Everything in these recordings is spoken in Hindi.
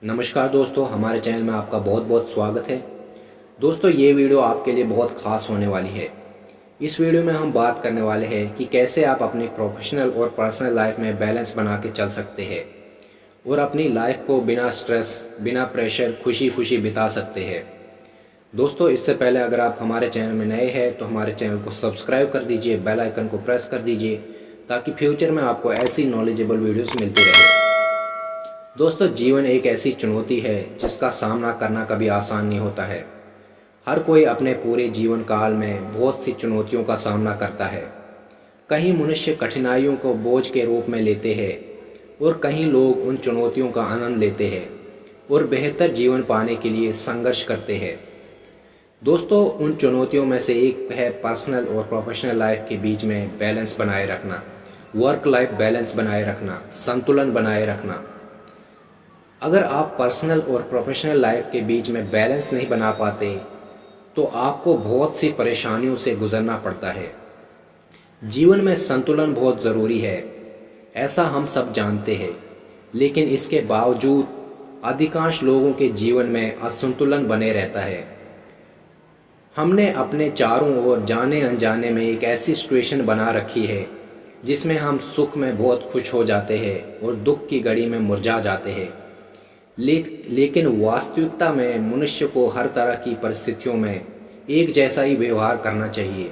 नमस्कार दोस्तों, हमारे चैनल में आपका बहुत बहुत स्वागत है। दोस्तों, ये वीडियो आपके लिए बहुत ख़ास होने वाली है। इस वीडियो में हम बात करने वाले हैं कि कैसे आप अपनी प्रोफेशनल और पर्सनल लाइफ में बैलेंस बना के चल सकते हैं और अपनी लाइफ को बिना स्ट्रेस, बिना प्रेशर, खुशी खुशी बिता सकते हैं। दोस्तों, इससे पहले अगर आप हमारे चैनल में नए हैं तो हमारे चैनल को सब्सक्राइब कर दीजिए, बेल आइकन को प्रेस कर दीजिए ताकि फ्यूचर में आपको ऐसी नॉलेजेबल वीडियोस मिलती रहे। दोस्तों, जीवन एक ऐसी चुनौती है जिसका सामना करना कभी आसान नहीं होता है। हर कोई अपने पूरे जीवन काल में बहुत सी चुनौतियों का सामना करता है। कहीं मनुष्य कठिनाइयों को बोझ के रूप में लेते हैं और कहीं लोग उन चुनौतियों का आनंद लेते हैं और बेहतर जीवन पाने के लिए संघर्ष करते हैं। दोस्तों, उन चुनौतियों में से एक है पर्सनल और प्रोफेशनल लाइफ के बीच में बैलेंस बनाए रखना, वर्क लाइफ बैलेंस बनाए रखना, संतुलन बनाए रखना। अगर आप पर्सनल और प्रोफेशनल लाइफ के बीच में बैलेंस नहीं बना पाते तो आपको बहुत सी परेशानियों से गुजरना पड़ता है। जीवन में संतुलन बहुत ज़रूरी है, ऐसा हम सब जानते हैं, लेकिन इसके बावजूद अधिकांश लोगों के जीवन में असंतुलन बने रहता है। हमने अपने चारों ओर जाने अनजाने में एक ऐसी सिचुएशन बना रखी है जिसमें हम सुख में बहुत खुश हो जाते हैं और दुख की घड़ी में मुरझा जाते हैं। लेकिन वास्तविकता में मनुष्य को हर तरह की परिस्थितियों में एक जैसा ही व्यवहार करना चाहिए।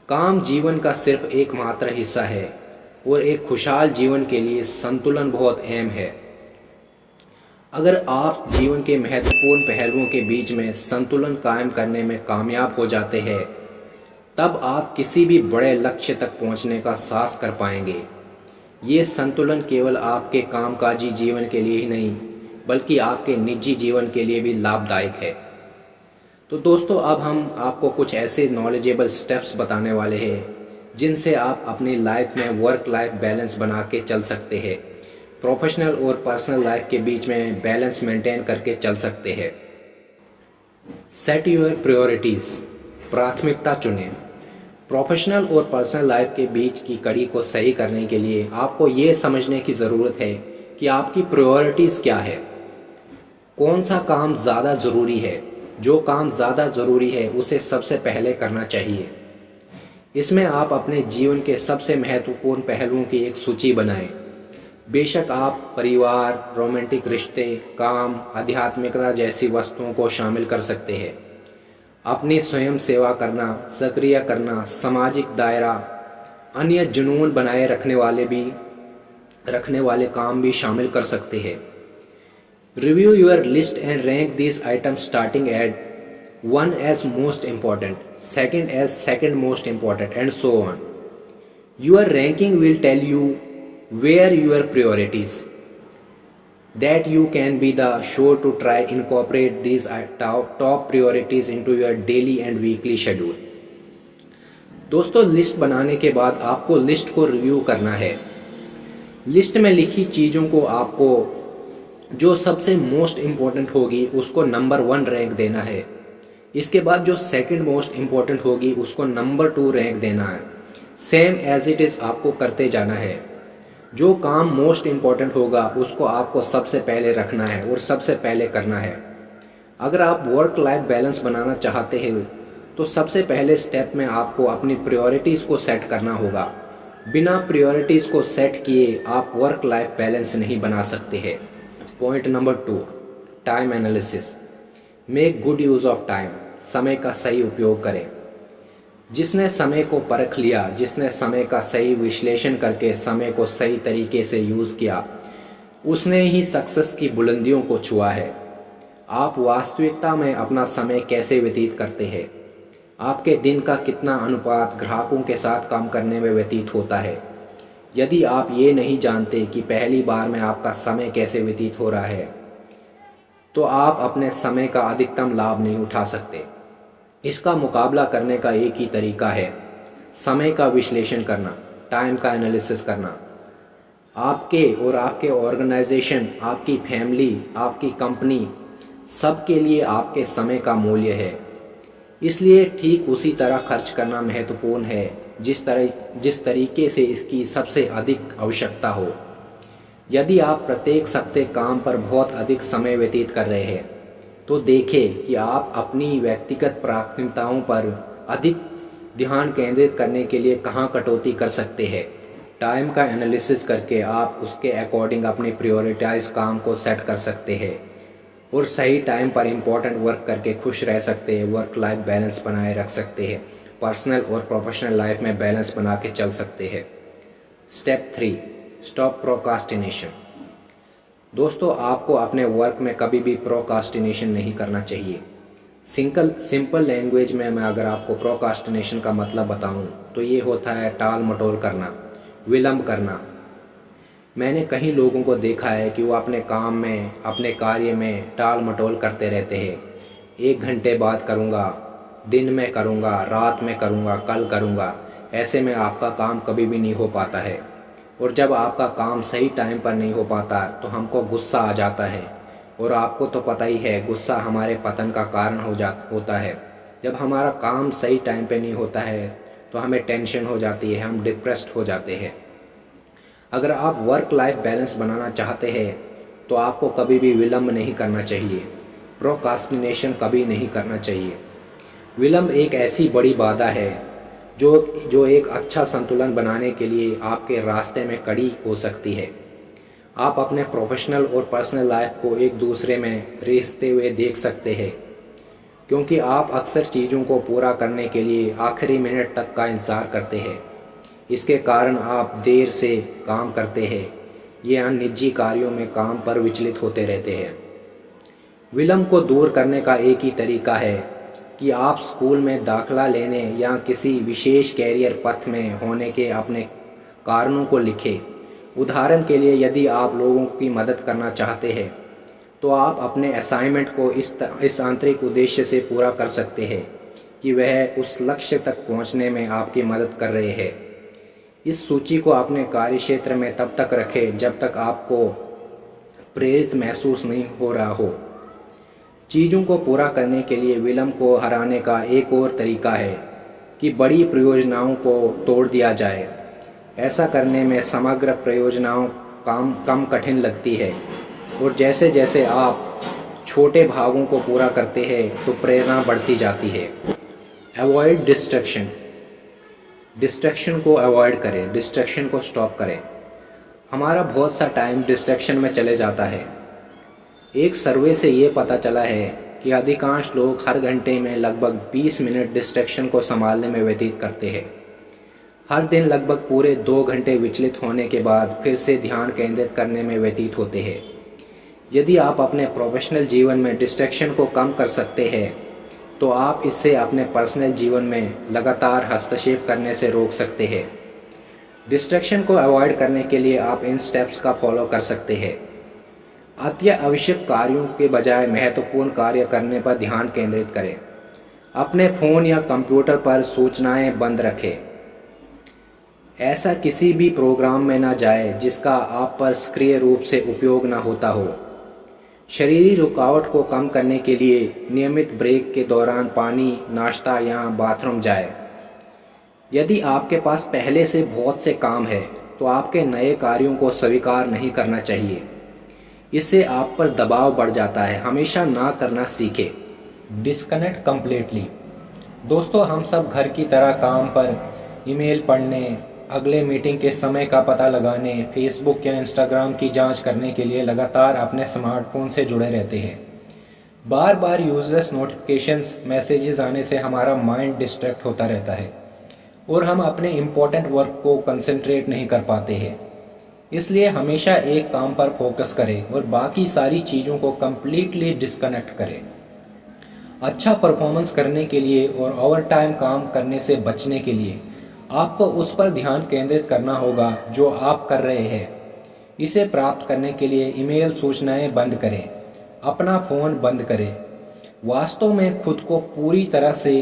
काम जीवन का सिर्फ एकमात्र हिस्सा है और एक खुशहाल जीवन के लिए संतुलन बहुत अहम है। अगर आप जीवन के महत्वपूर्ण पहलुओं के बीच में संतुलन कायम करने में कामयाब हो जाते हैं, तब आप किसी भी बड़े लक्ष्य तक पहुंचने का साहस कर पाएंगे। ये संतुलन केवल आपके कामकाजी जीवन के लिए ही नहीं बल्कि आपके निजी जीवन के लिए भी लाभदायक है। तो दोस्तों, अब हम आपको कुछ ऐसे नॉलेजेबल स्टेप्स बताने वाले हैं जिनसे आप अपनी लाइफ में वर्क लाइफ बैलेंस बना के चल सकते हैं, प्रोफेशनल और पर्सनल लाइफ के बीच में बैलेंस मेंटेन करके चल सकते हैं। सेट योर प्रायोरिटीज़, प्राथमिकता चुनें। प्रोफेशनल और पर्सनल लाइफ के बीच की कड़ी को सही करने के लिए आपको ये समझने की ज़रूरत है कि आपकी प्रायोरिटीज़ क्या है। कौन सा काम ज़्यादा ज़रूरी है। जो काम ज़्यादा ज़रूरी है उसे सबसे पहले करना चाहिए। इसमें आप अपने जीवन के सबसे महत्वपूर्ण पहलुओं की एक सूची बनाएं। बेशक आप परिवार, रोमांटिक रिश्ते, काम, आध्यात्मिकता जैसी वस्तुओं को शामिल कर सकते हैं। अपनी स्वयं सेवा करना, सक्रिय करना, सामाजिक दायरा, अन्य जुनून बनाए रखने वाले काम भी शामिल कर सकते हैं। Review your list and rank this item starting at 1 as most important, 2nd as second most important, and so on. Your ranking will tell you where your priorities. That you can be the sure to try incorporate these top priorities into your daily and weekly schedule. दोस्तों, लिस्ट बनाने के बाद आपको लिस्ट को रिव्यू करना है। लिस्ट में लिखी चीज़ों को आपको जो सबसे मोस्ट इम्पोर्टेंट होगी उसको नंबर 1 रैंक देना है। इसके बाद जो सेकंड मोस्ट इम्पोर्टेंट होगी उसको नंबर 2 रैंक देना है। सेम एज इट इज़ आपको करते जाना है। जो काम मोस्ट इम्पॉर्टेंट होगा उसको आपको सबसे पहले रखना है और सबसे पहले करना है। अगर आप वर्क लाइफ बैलेंस बनाना चाहते हैं तो सबसे पहले स्टेप में आपको अपनी प्रायोरिटीज़ को सेट करना होगा। बिना प्रायोरिटीज़ को सेट किए आप वर्क लाइफ बैलेंस नहीं बना सकते हैं। Point number 2, time analysis. Make good use of time. समय का सही उपयोग करें। जिसने समय को परख लिया, जिसने समय का सही विश्लेषण करके समय को सही तरीके से यूज़ किया, उसने ही सक्सेस की बुलंदियों को छुआ है। आप वास्तविकता में अपना समय कैसे व्यतीत करते हैं? आपके दिन का कितना अनुपात ग्राहकों के साथ काम करने में व्यतीत होता है? यदि आप ये नहीं जानते कि पहली बार में आपका समय कैसे व्यतीत हो रहा है तो आप अपने समय का अधिकतम लाभ नहीं उठा सकते। इसका मुकाबला करने का एक ही तरीका है, समय का विश्लेषण करना, टाइम का एनालिसिस करना। आपके और आपके ऑर्गेनाइजेशन, आपकी फैमिली, आपकी कंपनी, सब के लिए आपके समय का मूल्य है। इसलिए ठीक उसी तरह खर्च करना महत्वपूर्ण है जिस तरीके से इसकी सबसे अधिक आवश्यकता हो। यदि आप प्रत्येक सप्ताह काम पर बहुत अधिक समय व्यतीत कर रहे हैं तो देखें कि आप अपनी व्यक्तिगत प्राथमिकताओं पर अधिक ध्यान केंद्रित करने के लिए कहाँ कटौती कर सकते हैं। टाइम का एनालिसिस करके आप उसके अकॉर्डिंग अपने प्रायोरिटाइज काम को सेट कर सकते हैं और सही टाइम पर इम्पोर्टेंट वर्क करके खुश रह सकते हैं। वर्क लाइफ बैलेंस बनाए रख सकते हैं। पर्सनल और प्रोफेशनल लाइफ में बैलेंस बना के चल सकते हैं। Step 3, stop procrastination. दोस्तों, आपको अपने वर्क में कभी भी प्रोक्रास्टिनेशन नहीं करना चाहिए। सिंपल लैंग्वेज में मैं अगर आपको प्रोक्रास्टिनेशन का मतलब बताऊं तो ये होता है टाल मटोल करना, विलंब करना। मैंने कई लोगों को देखा है कि वो अपने काम में, अपने कार्य में टाल मटोल करते रहते हैं। 1 घंटे बाद करूँगा, दिन में करूँगा, रात में करूँगा, कल करूँगा। ऐसे में आपका काम कभी भी नहीं हो पाता है। और जब आपका काम सही टाइम पर नहीं हो पाता तो हमको गुस्सा आ जाता है। और आपको तो पता ही है, गुस्सा हमारे पतन का कारण होता है। जब हमारा काम सही टाइम पे नहीं होता है तो हमें टेंशन हो जाती है, हम डिप्रेस्ड हो जाते हैं। अगर आप वर्क लाइफ बैलेंस बनाना चाहते हैं तो आपको कभी भी विलंब नहीं करना चाहिए। प्रोक्रास्टिनेशन कभी नहीं करना चाहिए। विलंब एक ऐसी बड़ी बाधा है जो एक अच्छा संतुलन बनाने के लिए आपके रास्ते में कड़ी हो सकती है। आप अपने प्रोफेशनल और पर्सनल लाइफ को एक दूसरे में रिश्ते हुए देख सकते हैं, क्योंकि आप अक्सर चीज़ों को पूरा करने के लिए आखिरी मिनट तक का इंतज़ार करते हैं। इसके कारण आप देर से काम करते हैं या निजी कार्यों में काम पर विचलित होते रहते हैं। विलंब को दूर करने का एक ही तरीका है कि आप स्कूल में दाखला लेने या किसी विशेष कैरियर पथ में होने के अपने कारणों को लिखें। उदाहरण के लिए, यदि आप लोगों की मदद करना चाहते हैं तो आप अपने असाइनमेंट को इस आंतरिक उद्देश्य से पूरा कर सकते हैं कि वह उस लक्ष्य तक पहुंचने में आपकी मदद कर रहे हैं। इस सूची को अपने कार्यक्षेत्र में तब तक रखें जब तक आपको प्रेरित महसूस नहीं हो रहा हो। चीज़ों को पूरा करने के लिए विलंब को हराने का एक और तरीका है कि बड़ी परियोजनाओं को तोड़ दिया जाए। ऐसा करने में समग्र परियोजनाओं कम कठिन लगती है और जैसे जैसे आप छोटे भागों को पूरा करते हैं तो प्रेरणा बढ़ती जाती है। Avoid distraction. डिस्ट्रैक्शन को अवॉइड करें, डिस्ट्रैक्शन को स्टॉप करें। हमारा बहुत सा टाइम डिस्ट्रैक्शन में चले जाता है। एक सर्वे से ये पता चला है कि अधिकांश लोग हर घंटे में लगभग 20 मिनट डिस्ट्रैक्शन को संभालने में व्यतीत करते हैं। हर दिन लगभग पूरे 2 घंटे विचलित होने के बाद फिर से ध्यान केंद्रित करने में व्यतीत होते हैं। यदि आप अपने प्रोफेशनल जीवन में डिस्ट्रैक्शन को कम कर सकते हैं तो आप इससे अपने पर्सनल जीवन में लगातार हस्तक्षेप करने से रोक सकते हैं। डिस्ट्रैक्शन को अवॉइड करने के लिए आप इन स्टेप्स का फॉलो कर सकते हैं। अति आवश्यक कार्यों के बजाय महत्वपूर्ण कार्य करने पर ध्यान केंद्रित करें। अपने फ़ोन या कंप्यूटर पर सूचनाएं बंद रखें। ऐसा किसी भी प्रोग्राम में ना जाए जिसका आप पर सक्रिय रूप से उपयोग ना होता हो। शरीरी रुकावट को कम करने के लिए नियमित ब्रेक के दौरान पानी, नाश्ता या बाथरूम जाए। यदि आपके पास पहले से बहुत से काम है तो आपके नए कार्यों को स्वीकार नहीं करना चाहिए। इससे आप पर दबाव बढ़ जाता है। हमेशा ना करना सीखें। Disconnect completely. दोस्तों, हम सब घर की तरह काम पर ईमेल पढ़ने, अगले मीटिंग के समय का पता लगाने, फेसबुक या इंस्टाग्राम की जांच करने के लिए लगातार अपने स्मार्टफोन से जुड़े रहते हैं। बार बार यूजलेस नोटिफिकेशंस, मैसेजेस आने से हमारा माइंड डिस्ट्रैक्ट होता रहता है और हम अपने इम्पोर्टेंट वर्क को कंसंट्रेट नहीं कर पाते हैं। इसलिए हमेशा एक काम पर फोकस करें और बाकी सारी चीज़ों को कम्प्लीटली डिस्कनेक्ट करें। अच्छा परफॉर्मेंस करने के लिए और ओवर टाइम काम करने से बचने के लिए आपको उस पर ध्यान केंद्रित करना होगा जो आप कर रहे हैं। इसे प्राप्त करने के लिए ईमेल सूचनाएं बंद करें, अपना फ़ोन बंद करें, वास्तव में खुद को पूरी तरह से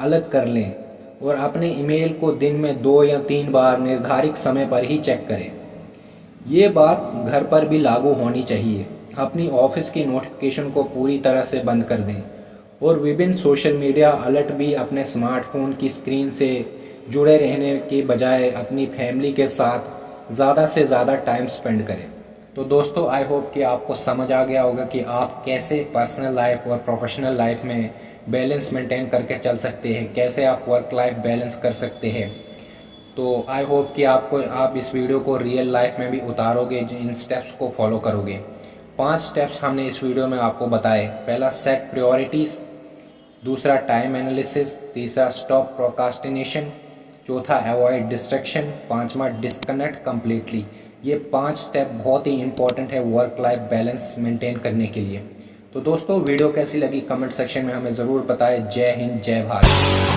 अलग कर लें और अपने ईमेल को दिन में 2 या 3 बार निर्धारित समय पर ही चेक करें। ये बात घर पर भी लागू होनी चाहिए। अपनी ऑफिस की नोटिफिकेशन को पूरी तरह से बंद कर दें और विभिन्न सोशल मीडिया अलर्ट भी अपने स्मार्टफोन की स्क्रीन से जुड़े रहने के बजाय अपनी फैमिली के साथ ज़्यादा से ज़्यादा टाइम स्पेंड करें। तो दोस्तों आई होप कि आपको समझ आ गया होगा कि आप कैसे पर्सनल लाइफ और प्रोफेशनल लाइफ में बैलेंस मेंटेन करके चल सकते हैं, कैसे आप वर्क लाइफ बैलेंस कर सकते हैं। तो आई होप कि आप इस वीडियो को रियल लाइफ में भी उतारोगे, इन स्टेप्स को फॉलो करोगे। 5 स्टेप्स हमने इस वीडियो में आपको बताए। पहला, सेट प्रायोरिटीज़। दूसरा, टाइम एनालिसिस। तीसरा, स्टॉप प्रोक्रास्टिनेशन। चौथा, अवॉइड डिस्ट्रैक्शन। पांचवा, डिस्कनेक्ट कम्प्लीटली। ये 5 स्टेप बहुत ही इंपॉर्टेंट है वर्क लाइफ बैलेंस मेंटेन करने के लिए। तो दोस्तों वीडियो कैसी लगी कमेंट सेक्शन में हमें ज़रूर बताएं। जय हिंद, जय भारत।